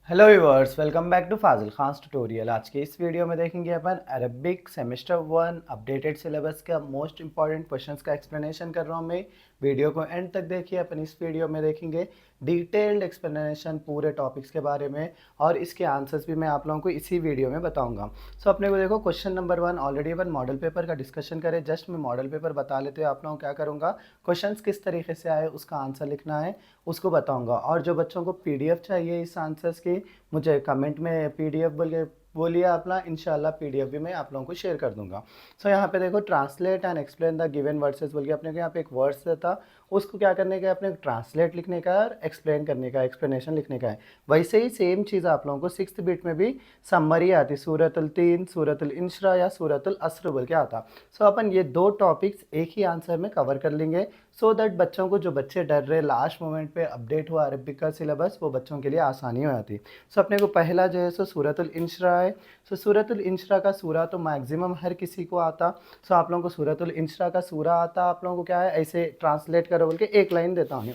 Hello viewers, welcome back to Fazil खास tutorial. आज के इस वीडियो में देखेंगे अपन अरबिक सेमेस्टर 1 अपडेटेड सिलेबस का मोस्ट इंपॉर्टेंट क्वेश्चंस का एक्सप्लेनेशन कर रहा हूँ मैं। वीडियो को एंड तक देखिए। अपन इस वीडियो में देखेंगे डिटेल्ड एक्सप्लेनेशन पूरे टॉपिक्स के बारे में और इसके आंसर्स भी मैं आप लोगों को इसी वीडियो में बताऊंगा। सो अपने को देखो, क्वेश्चन नंबर 1 ऑलरेडी अपन मॉडल पेपर का डिस्कशन करें। जस्ट मैं मॉडल पेपर बता लेते हुए आप लोगों को क्या करूँगा, क्वेश्चन किस तरीके से आए उसका आंसर लिखना है उसको बताऊँगा। और जो बच्चों को PDF चाहिए इस आंसर्स की, मुझे कमेंट में PDF बोलिए अपना, इंशाल्लाह PDF भी मैं आप लोगों को शेयर कर दूंगा। सो यहाँ पे देखो, translate and explain the given words बोल के अपने को यहाँ पे एक वर्ड्स था, उसको क्या करने का है, अपने ट्रांसलेट लिखने का और एक्सप्लेन करने का, एक्सप्लेनेशन लिखने का है। वैसे ही सेम चीज़ आप लोगों को 6th बिट में भी समरी आती, सूरतुल 3, सूरतुल इंशरा या सूरतुल अस्र बोल के आता। सो अपन ये दो टॉपिक्स एक ही आंसर में कवर कर लेंगे, सो दैट बच्चों को, जो बच्चे डर रहे लास्ट मोमेंट पे अपडेट हुआ अरबिक का सिलेबस, वो बच्चों के लिए आसानी हो जाती। सो अपने को पहला जो है सो सूरतुल इंशरा है। सो सूरतुल इंशरा का सूरा तो मैक्सिमम हर किसी को आता। सो आप लोगों को सूरतुल इंशरा का सूरा आता, आप लोगों को क्या है, ऐसे ट्रांसलेट करो बोल के एक लाइन देता हूँ।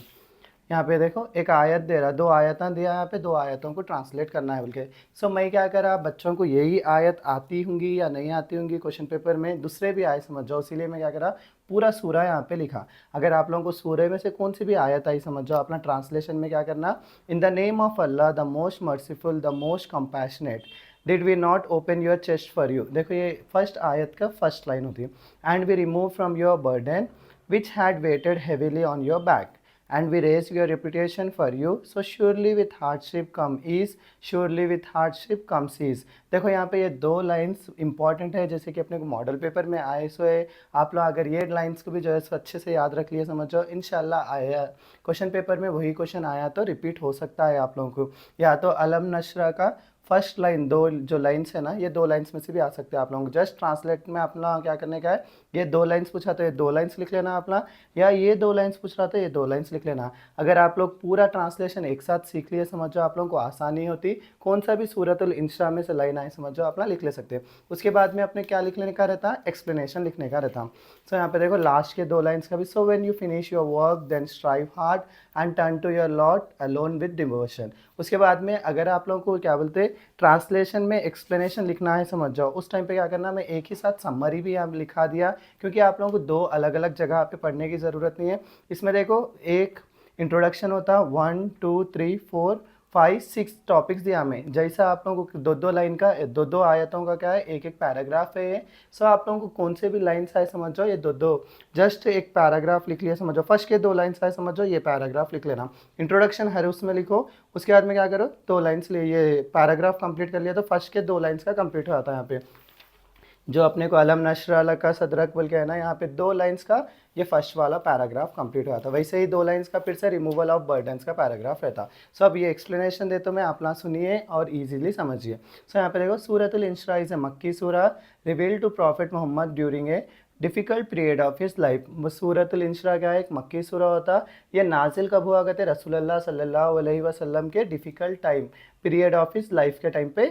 यहाँ पे देखो, एक आयत दे रहा, दो आयतें दिया, यहाँ पे दो आयतों को ट्रांसलेट करना है बोल के। सो मैं क्या करा, बच्चों को यही आयत आती होंगी या नहीं आती होंगी क्वेश्चन पेपर में, दूसरे भी आए समझ जाओ, इसीलिए मैं क्या करा, पूरा सूरा यहाँ पे लिखा। अगर आप लोगों को सूरे में से कौन सी भी आयत आई समझ जाओ, अपना ट्रांसलेशन में क्या करना, in the name of Allah the most merciful the most compassionate did we not open your chest for you. देखो ये फर्स्ट आयत का फर्स्ट लाइन होती है। And we remove from your burden which had weighted heavily on your back and we raise your reputation for you, so surely with hardship come ease, surely with hardship comes ease। देखो यहाँ पे ये दो lines important है, जैसे कि अपने को मॉडल पेपर में आए। सो है, आप लोग अगर ये लाइंस को भी जो है सो अच्छे से याद रख लिए समझो, इंशाल्लाह आया क्वेश्चन पेपर में वही क्वेश्चन आया तो रिपीट हो सकता है आप लोगों को। या तो अलम नशरा का फर्स्ट लाइन, दो जो लाइंस है ना, ये दो लाइंस में से भी आ सकते हैं आप लोगों को। जस्ट ट्रांसलेट में अपना क्या करने का है, ये दो लाइंस पूछा तो ये दो लाइंस लिख लेना अपना, या ये दो लाइंस पूछ रहा था ये दो लाइंस लिख लेना। अगर आप लोग पूरा ट्रांसलेशन एक साथ सीख लिए समझो, आप लोगों को आसानी होती, कौन सा भी सूरतुल इंशरा में से लाइन आए समझो अपना लिख ले सकते हैं। उसके बाद में अपने क्या लिखने का रहता, एक्सप्लेनेशन लिखने का रहता। सो यहाँ पे देखो लास्ट के दो लाइंस का भी, so when you finish your work then strive hard and turn to your lord alone with devotion. उसके बाद में अगर आप लोगों को क्या बोलते, ट्रांसलेशन में एक्सप्लेनेशन लिखना है समझ जाओ, उस टाइम पे क्या करना, मैं एक ही साथ समरी भी यहाँ लिखा दिया, क्योंकि आप लोगों को दो अलग अलग जगह पे पढ़ने की ज़रूरत नहीं है। इसमें देखो, एक इंट्रोडक्शन होता, 1 2 3 4 5 6 टॉपिक्स दिया हमें, जैसा आप लोगों को दो दो लाइन का, दो दो आयतों का क्या है, एक एक पैराग्राफ है ये। सो आप लोगों को कौन से भी लाइन्स आए समझ जाओ, ये दो दो जस्ट एक पैराग्राफ लिख लिया समझो, फर्स्ट के दो लाइन्स आए समझ जाओ, ये पैराग्राफ लिख लेना। इंट्रोडक्शन हर उसमें लिखो, उसके बाद में क्या करो, दो लाइन्स ले, ये पैराग्राफ कंप्लीट कर लिया तो फर्स्ट के दो लाइन्स का कंप्लीट हो जाता है। यहाँ पे जो अपने को अलम नशरा का सदरक बोल के है ना, यहाँ पे दो लाइंस का ये फर्स्ट वाला पैराग्राफ कंप्लीट हुआ था। वैसे ही दो लाइंस का फिर से रिमूवल ऑफ बर्डन्स का पैराग्राफ रहता। सो अब ये एक्सप्लेनेशन देता हूँ मैं, आप लोग सुनिए और इजीली समझिए। सो यहाँ पे देखो, सूरतुल Inshra is a Makki surah revealed to prophet Muhammad during a difficult period of his life. सूरतुल इंशरा क्या है, एक मक्की सूरा होता। ये नाजिल कब हुआ करते, रसूलुल्लाह सल्लल्लाहु अलैहि वसल्लम के difficult time period of his life के टाइम पे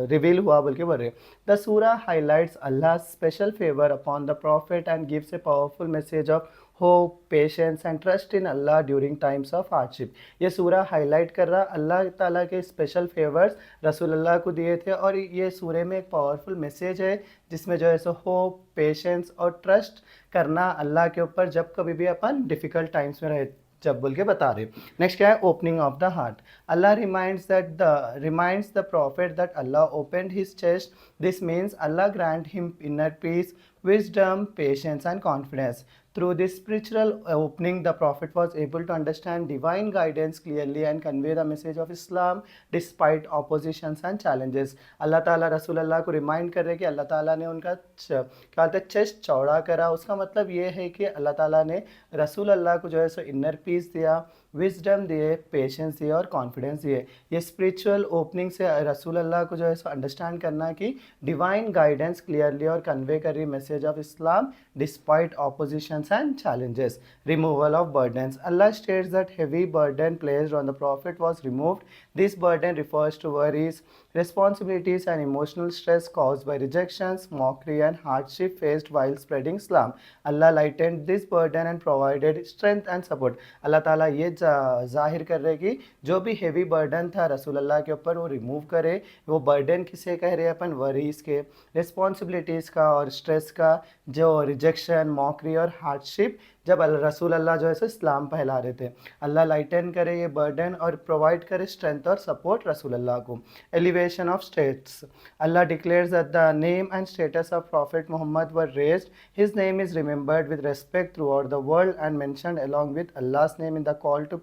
रिवील हुआ बोल के बोल रहे। द सूरा highlights Allah special favour upon the profit and gives a powerful message of hope, patience and trust in Allah during times of hardship. ये सूरा हाईलाइट कर रहा अल्लाह ताला के स्पेशल फेवर्स रसूलुल्लाह को दिए थे, और ये सूरे में एक पावरफुल मैसेज है जिसमें जो है सो होप, पेशेंस और ट्रस्ट करना अल्लाह के ऊपर जब कभी भी अपन डिफ़िकल्ट टाइम्स में रहे, जब बोल के बता रहे। नेक्स्ट क्या है, opening of the heart. Allah reminds the profit that Allah opened his chest. This means Allah grant him inner peace, wisdom, patience, and confidence. Through this spiritual opening, the Prophet was able to understand divine guidance clearly and convey the message of Islam despite oppositions and challenges. अल्लाह ताला रसूल अल्लाह को remind कर रहे कि अल्लाह ताला ने उनका क्या कहते हैं, चेस्ट चौड़ा करा। उसका मतलब ये है कि अल्लाह ताला ने रसूल अल्लाह को जो है सो इनर पीस दिया, विजडम दिए, पेशेंस दिए और कॉन्फिडेंस दिए। ये स्पिरिचुअल ओपनिंग से रसूल अल्लाह को जो है सो अंडरस्टैंड करना कि डिवाइन गाइडेंस क्लियरली और कन्वे कर रही message of Islam despite opposition's and challenges. Removal of burdens. Allah states that heavy burden placed on the profit was removed This burden refers to worries, responsibilities, and emotional stress caused by rejections, mockery, and hardship faced while spreading Islam. Allah lightened this burden and provided strength and support. अल्लाह ताला ये जाहिर कर रहे कि जो भी heavy burden था रसूल अल्लाह के ऊपर वो रिमूव करे। वो बर्डन किसे कह रहे हैं अपन, वरीज के, रिस्पॉन्सिबिलिटीज़ का और स्ट्रेस का, जो रिजेक्शन, मॉकरी और हार्डशिप जब रसूल अल्लाह जो है सो इस्लाम फैला रहे थे। अल्लाह लाइटन करे ये बर्डन और प्रोवाइड करे स्ट्रेंथ और सपोर्ट रसूल अल्लाह को। Elevation of status, Allah declares that the name and status of prophet Muhammad were raised, his name is remembered with respect throughout the world and mentioned along with Allah's name in the call to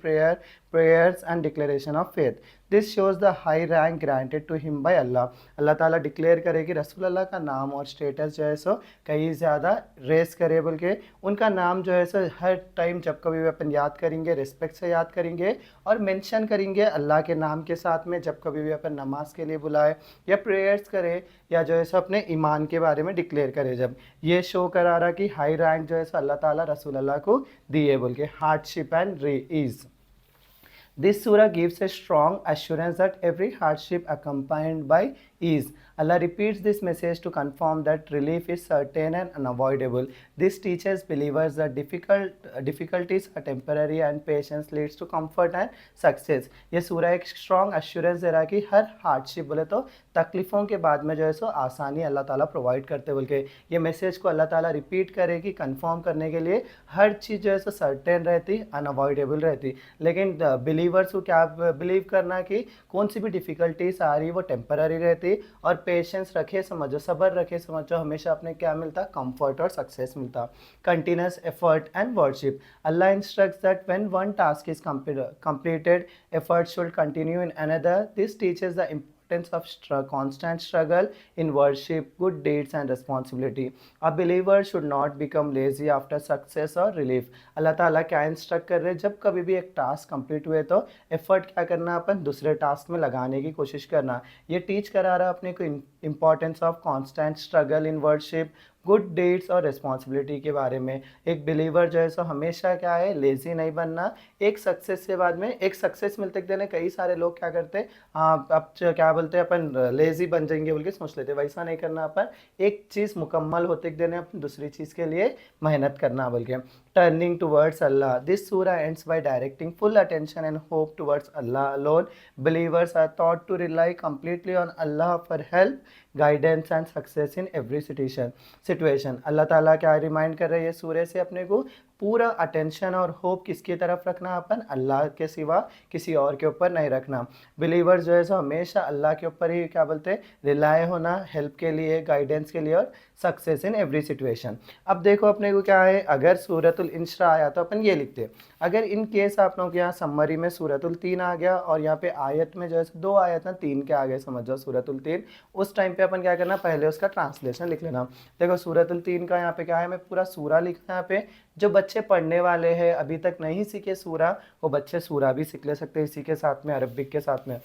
prayers and declaration of faith. This shows the high rank granted to him by Allah. अल्लाह ताला declare करे कि रसूल अल्लाह का नाम और status जो है सो कहीं ज़्यादा रेस करे, बोल के उनका नाम जो है सो हर टाइम जब कभी भी अपन याद करेंगे रिस्पेक्ट से याद करेंगे और मेंशन करेंगे अल्लाह के नाम के साथ में जब कभी भी अपन नमाज के लिए बुलाए या प्रेयर्स करें या जो है सो अपने ईमान के बारे में डिक्लेयर करे। जब ये शो करा रहा कि हाई रैंक जो है सो अल्लाह ताला रसूल अल्लाह को दिए, बोल के hardship and ease. This surah gives a strong assurance that every hardship accompanied by ease. Allah repeats this message to confirm that relief is certain and unavoidable. This teaches believers that difficulties are temporary and patience leads to comfort and success. ये सूरह एक strong assurance दे रहा है कि हर hardship बोले तो तकलीफ़ों के बाद में जो है सो आसानी अल्लाह ताला प्रोवाइड करते, बोल के ये मैसेज को अल्लाह ताला रिपीट करेगी कंफर्म करने के लिए। हर चीज़ जो है सो सर्टेन रहती, अनअवॉइडेबल रहती, लेकिन बिलीवर्स को क्या बिलीव करना कि कौन सी भी डिफ़िकल्टीज आ रही वो टेम्पररी रहती और पेशेंस रखे समझो, सब्र रखे समझो, हमेशा अपने क्या मिलता, कंफर्ट और सक्सेस मिलता। Continuous effort and worship, Allah instructs that when one task is completed, effort should continue in another. This teaches the importance of constant struggle in worship, good deeds and responsibility. A believer should not become lazy after success or relief. अल्लाह ताला क्या instruct कर रहे हैं, जब कभी भी एक task complete हुए तो एफर्ट क्या करना, अपन दूसरे टास्क में लगाने की कोशिश करना। ये टीच करा रहा अपने को importance of constant struggle in worship, good deeds और रिस्पॉन्सिबिलिटी के बारे में। एक बिलीवर जो है सो हमेशा क्या है, लेज़ी नहीं बनना। एक सक्सेस के बाद में एक सक्सेस मिलते देने कई सारे लोग क्या करते हैं, हाँ अब क्या बोलते हैं अपन लेज़ी बन जाएंगे बोल के सोच लेते, वैसा नहीं करना। अपन एक चीज़ मुकम्मल होते देने अपन दूसरी चीज़ के लिए मेहनत करना, बोल के। टर्निंग टुवर्ड्स अल्लाह, दिस सूरा ends bye directing full attention and hope towards Allah alone. Believers are taught to rely completely on Allah for help, guidance and success in every situation. Allah ताला क्या remind कर रहे हैं ये सूरह से अपने को, पूरा अटेंशन और होप किसकी तरफ रखना, अपन अल्लाह के सिवा किसी और के ऊपर नहीं रखना। बिलीवर्स जो है सो हमेशा अल्लाह के ऊपर ही क्या बोलते हैं, रिलाय होना हेल्प के लिए, गाइडेंस के लिए और सक्सेस इन एवरी सिचुएशन। अब देखो अपने को क्या है, अगर सूरतुल इंशरा आया तो अपन ये लिखते हैं। अगर इन केस आप लोगों के यहाँ सम्मरी में सूरतुल 3 आ गया और यहाँ पे आयत में जो है 2 आयत ना 3 के आ गए, समझ जाओ सूरतुल 3, उस टाइम पे अपन क्या करना, पहले उसका ट्रांसलेशन लिख लेना। देखो सूरतुल 3 का यहाँ पे क्या है, मैं पूरा सूरा लिखना यहाँ पे। जो बच्चे पढ़ने वाले हैं अभी तक नहीं सीखे सूरा, वो बच्चे सूरा भी सीख ले सकते हैं इसी के साथ में, अरबिक के साथ में।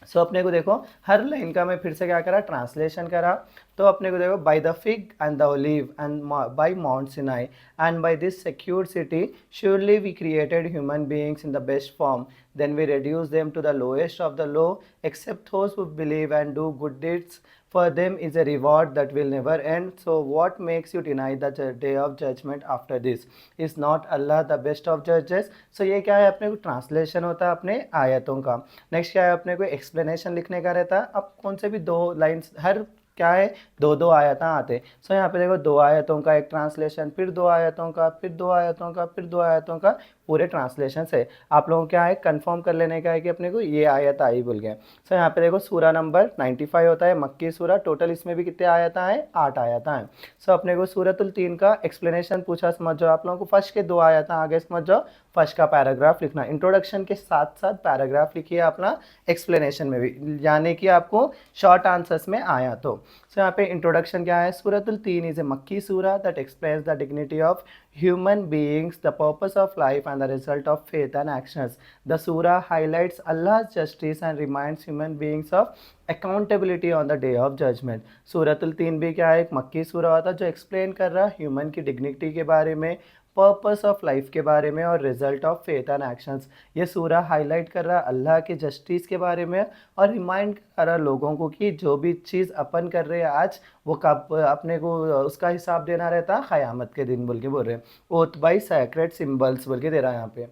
सो अपने को देखो हर लाइन का मैं फिर से क्या करा, ट्रांसलेशन करा। तो अपने को देखो, by the fig and the olive and by Mount Sinai and by this secure city surely we created human beings in the best form, then we reduce them to the lowest of the low, except those who believe and do good deeds. For them is a reward that will never end. So what makes you deny the day of judgment after this? Is not Allah the best of judges? So ये क्या है, अपने को translation होता है अपने आयतों का। नेक्स्ट क्या है, अपने को एक्सप्लेनेशन लिखने का रहता है। अब कौन से भी 2 लाइन्स, हर क्या है 2-2 आयत आते। सो यहाँ पे देखो 2 आयतों का एक ट्रांसलेशन, फिर 2 आयतों का, फिर 2 आयतों का, फिर 2 आयतों का, पूरे ट्रांसलेशन से आप लोगों को क्या है, कंफर्म कर लेने का है कि अपने को ये आयत आई बोल गए। सो यहाँ पे देखो सूरा नंबर 95 होता है, मक्की सूरा। टोटल इसमें भी कितने आयत हैं, 8 आयत हैं। सो अपने को सूरतुल 3 का एक्सप्लेनेशन पूछा, समझ जाओ आप लोगों को फर्स्ट के 2 आयत आगे समझ जाओ, फर्स्ट का पैराग्राफ लिखना, इंट्रोडक्शन के साथ साथ पैराग्राफ लिखिए अपना एक्सप्लेनेशन में भी, यानी कि आपको शॉर्ट आंसर्स में आया तो। सो यहाँ पे इंट्रोडक्शन क्या है, सूरतुल 3 इज ए मक्की सूरा that explains the dignity of human beings, the purpose of life and the result of faith and actions. The surah highlights Allah's justice and reminds human beings of accountability on the day of judgment. सूरतुल 3 भी क्या है, एक मक्की सूरा होता है जो explain कर रहा है ह्यूमन की डिग्निटी के बारे में, पर्पस ऑफ लाइफ के बारे में और result of faith and actions. ये सूरा हाईलाइट कर रहा है अल्लाह के जस्टिस के बारे में और रिमाइंड कर रहा लोगों को कि जो भी चीज़ अपन कर रहे हैं आज वो कब अपने को उसका हिसाब देना रहता है क़यामत के दिन बोल के बोल रहे हैं। ओथ बाई सैक्रेड सिंबल्स बोल के दे रहा है यहाँ पे।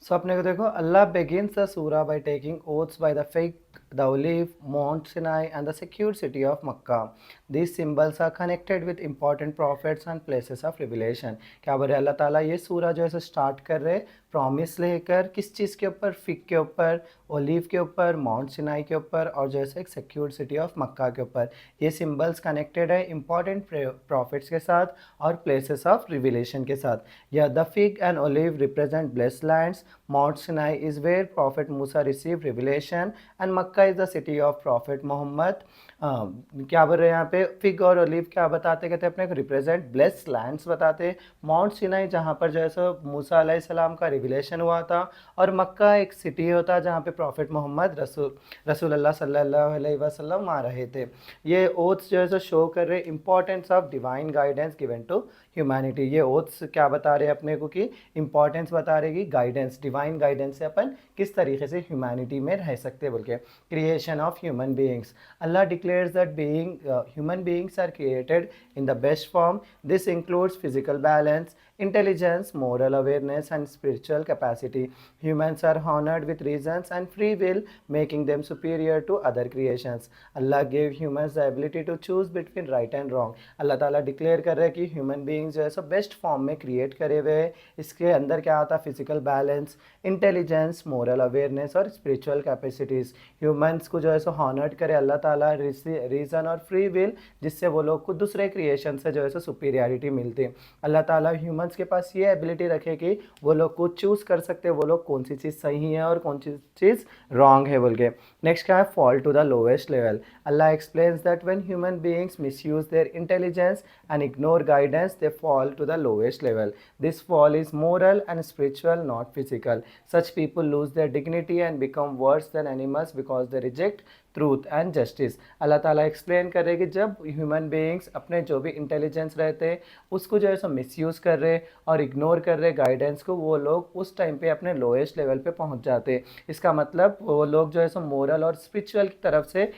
सो अपने को देखो अल्लाह begins the surah by taking oaths by the fig, the olive, Mount Sinai and the secure city of Makkah. These symbols are connected with important prophets and places of revelation. क्या बोल रहे अल्लाह ताला ये सूरा जो है स्टार्ट कर रहे प्रॉमिस लेकर किस चीज़ के ऊपर, फिग के ऊपर, ओलिव के ऊपर, माउंट सिनाई के ऊपर और जैसे एक सिक्योर सिटी ऑफ मक्का के ऊपर। ये सिंबल्स कनेक्टेड है इंपॉर्टेंट प्रॉफिट्स के साथ और प्लेसेस ऑफ रिविलेशन के साथ। या the fig and olive represent blessed lands, Mount Sinai is where prophet Musa receive revelation and Mecca is the city of prophet Muhammad. क्या बोल रहे हैं यहाँ पे, फिग और ओलिव क्या बताते, कहते हैं अपने को रिप्रेजेंट ब्लेस्ड लैंड्स बताते। माउंट सिनाई जहाँ पर जो है सो मूसा अलैहिस्सलाम का रिविलेशन हुआ था और मक्का एक सिटी होता जहाँ पे प्रॉफिट मोहम्मद रसूल अल्लाह सल्लल्लाहु अलैहि वसल्लम आ रहे थे। ये ओथ्स जो है सो शो कर रहे importance of divine guidance given to humanity. ये ओथ्स क्या बता रहे हैं अपने को कि इंपॉर्टेंस बता रहे कि गाइडेंस, डिवाइन गाइडेंस से अपन किस तरीके से ह्यूमैनिटी में रह सकते हैं बोल के। Creation of human beings, Allah declares that human beings are created in the best form. This includes physical balance, intelligence, moral awareness and spiritual capacity. Humans are honored with reasons and free will, making them superior to other creations. Allah gave humans the ability to choose between right and wrong. अल्लाह ताला declare कर रहे हैं कि human beings जो है so best form में create करे हुए हैं। इसके अंदर क्या आता है, physical balance, intelligence, moral awareness और स्पिरिचुअल कैपेसिटीज़। ह्यूमंस को जो है सो हॉनर्ड करे अल्लाह ताला रीज़न और फ्री विल, जिससे वो लोग को दूसरे क्रिएशन से जो है सो सुपीरियरिटी मिलती है। अल्लाह ताला ह्यूमंस के पास ये एबिलिटी रखे कि वो लोग को चूज़ कर सकते हैं वो लोग कौन सी चीज़ सही है और कौन सी चीज़ रॉन्ग है बोल के। नेक्स्ट क्या है, fall to the lowest level. Allah explains that when human beings misuse their intelligence and ignore guidance they fall to the lowest level. This fall is moral and spiritual, not physical. Such people lose their dignity and become worse than animals because they reject truth and justice. Allah ताला explain कर रहे कि जब human beings अपने जो भी intelligence रहते हैं उसको जो है सो मिसयूज़ कर रहे और इग्नोर कर रहे गाइडेंस को, वो लोग उस टाइम पे अपने लोएस्ट लेवल पे पहुंच जाते। इसका मतलब वो लोग जो है सो मोरल और स्पिरिचुअल की तरफ से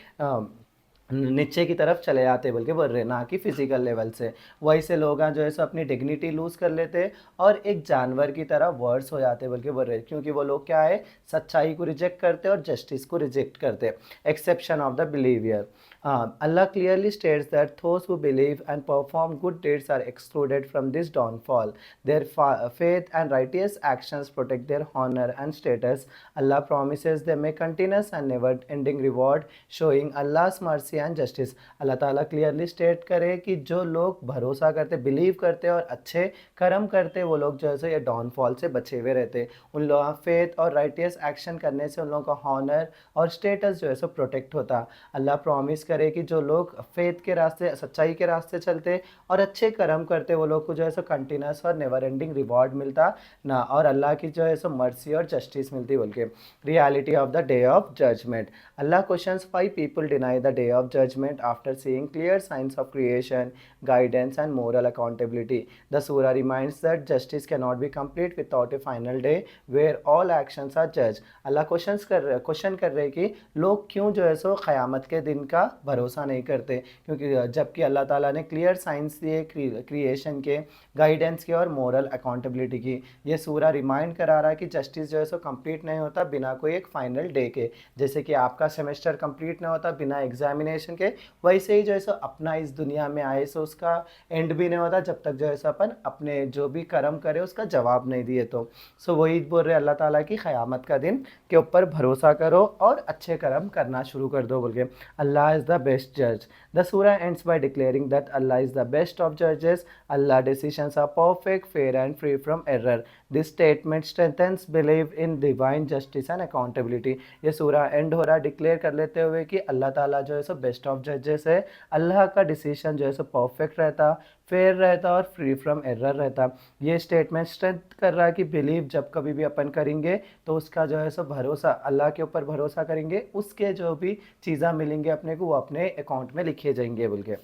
नीचे की तरफ चले जाते बल्कि बढ़ रहे, ना कि फिजिकल लेवल से। वही से लोग जो है सो अपनी डिग्निटी लूज़ कर लेते और एक जानवर की तरह वर्स हो जाते बल्कि बढ़ रहे, क्योंकि वो लोग क्या है, सच्चाई को रिजेक्ट करते और जस्टिस को रिजेक्ट करते। Exception of the believer, Allah clearly states that those who believe and perform good deeds are excluded from this downfall. Their faith and righteous actions protect their honor and status. Allah promises them a continuous and never-ending reward, showing Allah's mercy and justice. अल्लाह ताला clearly state करे कि जो लोग भरोसा करते, believe करते और अच्छे कर्म करते, वो लोग जो है ये डाउनफॉल से बचे हुए रहते। उन लोगों फेथ और राइटियस एक्शन करने से उन लोगों का हॉनर और स्टेटस जो है सो प्रोटेक्ट होता। अल्लाह प्रॉमिस करे कि जो लोग फेथ के रास्ते, सच्चाई के रास्ते चलते और अच्छे कर्म करते, वो लोग को जो है सो कंटिन्यूस और नेवर एंडिंग रिवॉर्ड मिलता ना, और अल्लाह की जो है सो मर्सी और जस्टिस मिलती बोल के। Reality of the day of judgment, Allah questions why people deny the day of judgment after seeing clear signs of creation, guidance and moral accountability. The surah reminds that justice can not be complete without a final day where all actions are जज। Allah question कर रहे कि लोग क्यों जो है सो क़यामत के दिन का भरोसा नहीं करते, क्योंकि जबकि अल्लाह ताला ने क्लियर साइंस दिए क्रिएशन के, गाइडेंस के और मोरल अकाउंटेबिलिटी की। ये सूरा रिमाइंड करा रहा है कि जस्टिस जो है सो कंप्लीट नहीं होता बिना कोई एक फाइनल डे के। जैसे कि आपका सेमेस्टर कंप्लीट नहीं होता बिना एग्जामिनेशन के, वैसे ही जो है सो अपना इस दुनिया में आए सो उसका एंड भी नहीं होता जब तक जो है सो अपन अपने जो भी कर्म करे उसका जवाब नहीं दिए तो। सो वही बोल रहे अल्लाह ताला की क़यामत का दिन के ऊपर भरोसा करो और अच्छे कर्म करना शुरू कर दो बोल के। अल्लाह इज़ द बेस्ट जज। The surah ends by declaring that Allah is the best of जजेस। Allah decisions are perfect, fair and free from error. This statement strengthens believe in divine justice and accountability. ये सूरा and हो रहा declare कर लेते हुए कि अल्लाह ताला जो है सो बेस्ट ऑफ जजेस है। अल्लाह का डिसीजन जो है सो परफेक्ट रहता, फेयर रहता और फ्री फ्रॉम एरर रहता। ये स्टेटमेंट स्ट्रेंथ कर रहा है कि बिलीव जब कभी भी अपन करेंगे तो उसका जो है सो भरोसा, अल्लाह के ऊपर भरोसा करेंगे, उसके जो भी चीज़ें मिलेंगे अपने को वो अपने अकाउंट में लिखे जाएंगे बोल के।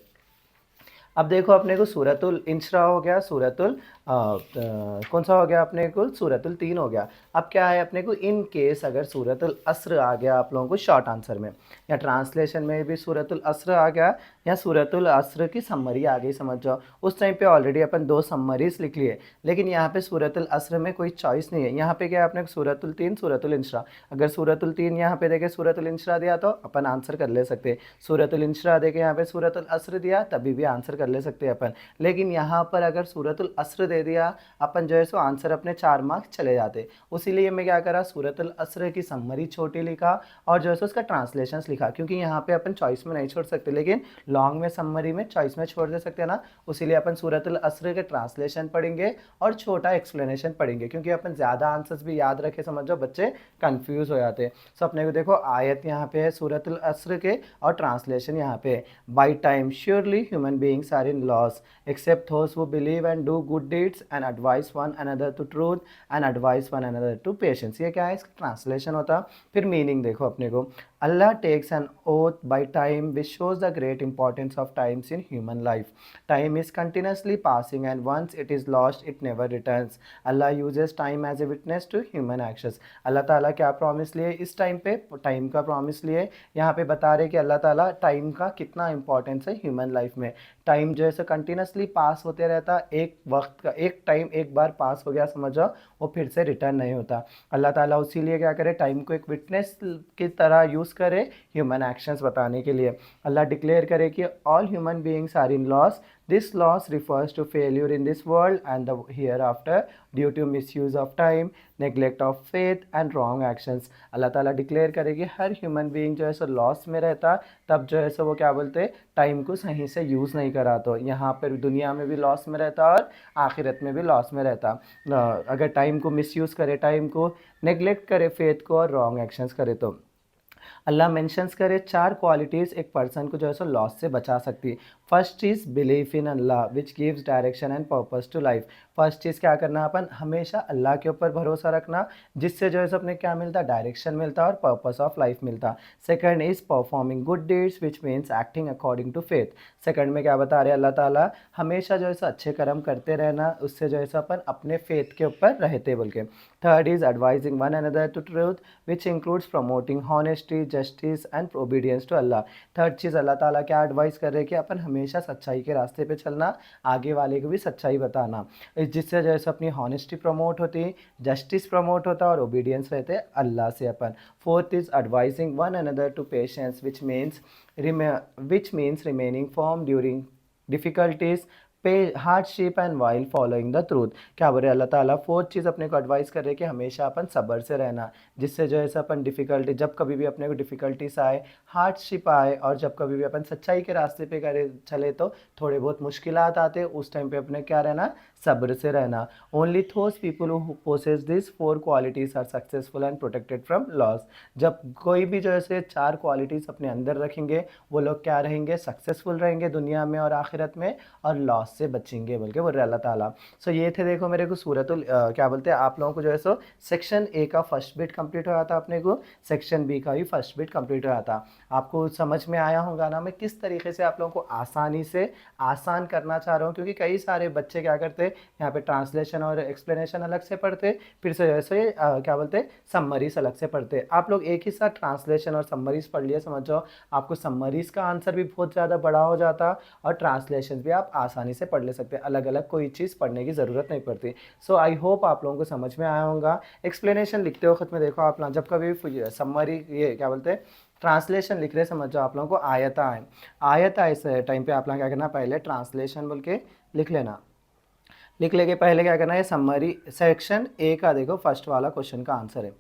अब देखो अपने को सूरतुल इंशरा हो गया, सूरतुल कौन सा हो गया अपने को, सूरतुल तीन हो गया। अब क्या है अपने को, इन केस अगर सूरतुल अस्र आ गया आप लोगों को शॉर्ट आंसर में, या ट्रांसलेशन में भी सूरतुल अस्र आ गया, या सूरतुल अस्र की समरी आ गई, समझ जाओ। उस टाइम पे ऑलरेडी अपन दो समरीज लिख लिए, लेकिन यहाँ पे सूरतुल अस्र में कोई चॉइस नहीं है। यहाँ पे क्या है अपने सूरतुल तीन, सूरतुल इंशरा। अगर सूरतुल तीन यहाँ पे देखे सूरतुल इंशरा दिया तो अपन आंसर कर ले सकते। सूरतुल इंशरा देखे यहाँ पे सूरतुल अस्र दिया तभी भी आंसर कर ले सकते हैं अपन। लेकिन यहाँ पर अगर सूरतुल अस्र दे दिया, अपन जो है सो आंसर अपने 4 मार्क्स चले जाते। उसीलिए मैं क्या करा, सूरतुल अस्र की समरी छोटी लिखा और जो है सो उसका ट्रांसलेशंस लिखा, क्योंकि यहाँ पे अपन चॉइस में नहीं छोड़ सकते, लेकिन लॉन्ग में समरी में चॉइस में छोड़ दे सकते हैं ना। उसीलिए अपन सूरतुल अस्र के ट्रांसलेशन पढ़ेंगे और छोटा एक्सप्लेनेशन पढ़ेंगे, क्योंकि अपन ज़्यादा आंसर्स भी याद रखे, समझ जाओ बच्चे कंफ्यूज हो जाते हैं। सो अपने को देखो आयत यहाँ पे है सूरतुल अस्र के और ट्रांसलेशन यहाँ पे है। By time surely human beings are in loss except those who believe and do good deeds and advise one another to truth and advise one another to patience। ये क्या है, इसका ट्रांसलेशन होता। फिर मीनिंग देखो अपने को, Allah takes an oath by time which shows the great importance of times in human life. Time is continuously passing and once it is lost it never returns. Allah uses time as a witness to human actions। अल्लाह ताला क्या promise लिए इस time पे, time का promise लिए। यहाँ पे बता रहे कि अल्लाह ताला टाइम का कितना इंपॉर्टेंस है ह्यूमन लाइफ में। टाइम जो है कंटिन्यूसली पास होते रहता, एक वक्त का एक टाइम एक बार पास हो गया समझ जाओ, वो फिर से रिटर्न नहीं होता। अल्लाह ताला उसीलिए क्या करे, टाइम को एक विटनेस की तरह यूज़ करे ह्यूमन एक्शंस बताने के लिए। अल्लाह डिक्लेयर करे कि all human beings are in loss. This loss refers to failure in this world and the hereafter due to misuse of time, neglect of faith and wrong actions। अल्लाह ताला declare करे कि हर human being जो है so loss में रहता, तब जो है सो वो क्या बोलते, टाइम को सही से यूज़ नहीं करा, तो यहाँ पर दुनिया में भी लॉस में रहता और आखिरत में भी लॉस में रहता। अगर टाइम को मिसयूज़ करे, टाइम को नेग्लेक्ट करे, फेथ को और रॉन्ग एक्शंस करे। तो अल्लाह मेंशंस करे 4 क्वालिटीज़ एक पर्सन को जो है सो लॉस से बचा सकती है। फर्स्ट चीज़ belief in Allah which gives direction and purpose to life. First चीज़ क्या करना, अपन हमेशा अल्लाह के ऊपर भरोसा रखना, जिससे जो है सो अपने क्या मिलता, डायरेक्शन मिलता और पर्पस ऑफ लाइफ मिलता। Second is performing good deeds which means acting according to faith. Second में क्या बता रहे अल्लाह ताला, हमेशा जो है सो अच्छे कर्म करते रहना, उससे जो है सो अपन अपने फेथ के ऊपर रहते बोल के। Third is advising one another to truth which includes promoting honesty justice and obedience to Allah. Third चीज़ अल्लाह ताला क्या एडवाइस कर रहे हैं कि अपन हमेशा सच्चाई के रास्ते पे चलना, आगे वाले को भी सच्चाई बताना, जिससे जो है सो अपनी हॉनेस्टी प्रमोट होती, जस्टिस प्रमोट होता और ओबीडियंस रहते अल्लाह से अपन। Fourth is advising one another to patience which means remaining firm during difficulties पे hardship and while following the truth. क्या बोल रहे अल्लाह ताला, फोर्थ चीज़ अपने को एडवाइस कर रहे हैं कि हमेशा अपन सब्र से रहना, जिससे जो है सो अपन डिफ़िकल्टी, जब कभी भी अपने को डिफ़िकल्टीज आए, हार्डशिप आए और जब कभी भी अपन सच्चाई के रास्ते पे करे चले तो थोड़े बहुत मुश्किलात आते, उस टाइम पे अपने क्या रहना, सब्र से रहना। Only those people who possess this 4 qualities are successful and protected from loss. जब कोई भी जो है 4 क्वालिटीज़ अपने अंदर रखेंगे, वो लोग क्या रहेंगे, सक्सेसफुल रहेंगे दुनिया में और आखिरत में, और लॉस से बचेंगे बोल के बोल रहे अल्लाह ताला। सो ये थे देखो मेरे को सूरतुल क्या बोलते हैं, आप लोगों को जो है सो सेक्शन ए का फर्स्ट बिट कंप्लीट हुआ था, अपने को सेक्शन बी का भी फर्स्ट बिट कंप्लीट हुआ था। आपको समझ में आया होगा ना मैं किस तरीके से आप लोगों को आसानी से आसान करना चाह रहा हूँ, क्योंकि कई सारे बच्चे क्या करते, यहाँ पे ट्रांसलेशन और एक्सप्लेनेशन अलग से पढ़ते, फिर से जैसे क्या बोलते समरीज अलग से पढ़ते। आप लोग एक ही साथ ट्रांसलेशन और समरीज पढ़ लिए, समझ जाओ आपको समरीज का आंसर भी बहुत ज़्यादा बड़ा हो जाता और ट्रांसलेशन भी आप आसानी से पढ़ ले सकते हैं, अलग अलग कोई चीज़ पढ़ने की ज़रूरत नहीं पड़ती। सो आई होप आप लोगों को समझ में आया होगा। एक्सप्लेनेशन लिखते वक्त में देखो आप जब कभी समरी ये क्या बोलते हैं ट्रांसलेशन लिख रहे, समझ जाओ आप लोगों को आयता है, आयत है, इस टाइम पे आप लोग क्या करना, पहले ट्रांसलेशन बोल के लिख लेना। लिख लेके पहले क्या करना है, समरी सेक्शन ए का देखो फर्स्ट वाला क्वेश्चन का आंसर है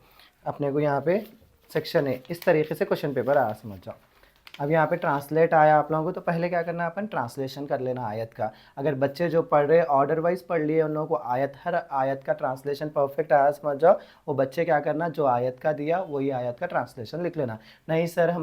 अपने को, यहाँ पे सेक्शन ए इस तरीके से क्वेश्चन पेपर आया, समझ जाओ। अब यहाँ पे ट्रांसलेट आया आप लोगों को, तो पहले क्या करना है, अपन ट्रांसलेशन कर लेना आयत का। अगर बच्चे जो पढ़ रहे ऑर्डर वाइज पढ़ लिए, उन लोगों को आयत हर आयत का ट्रांसलेशन परफेक्ट आया, समझ जाओ। वो बच्चे क्या करना, जो आयत का दिया वही आयत का ट्रांसलेशन लिख लेना। नहीं सर हमें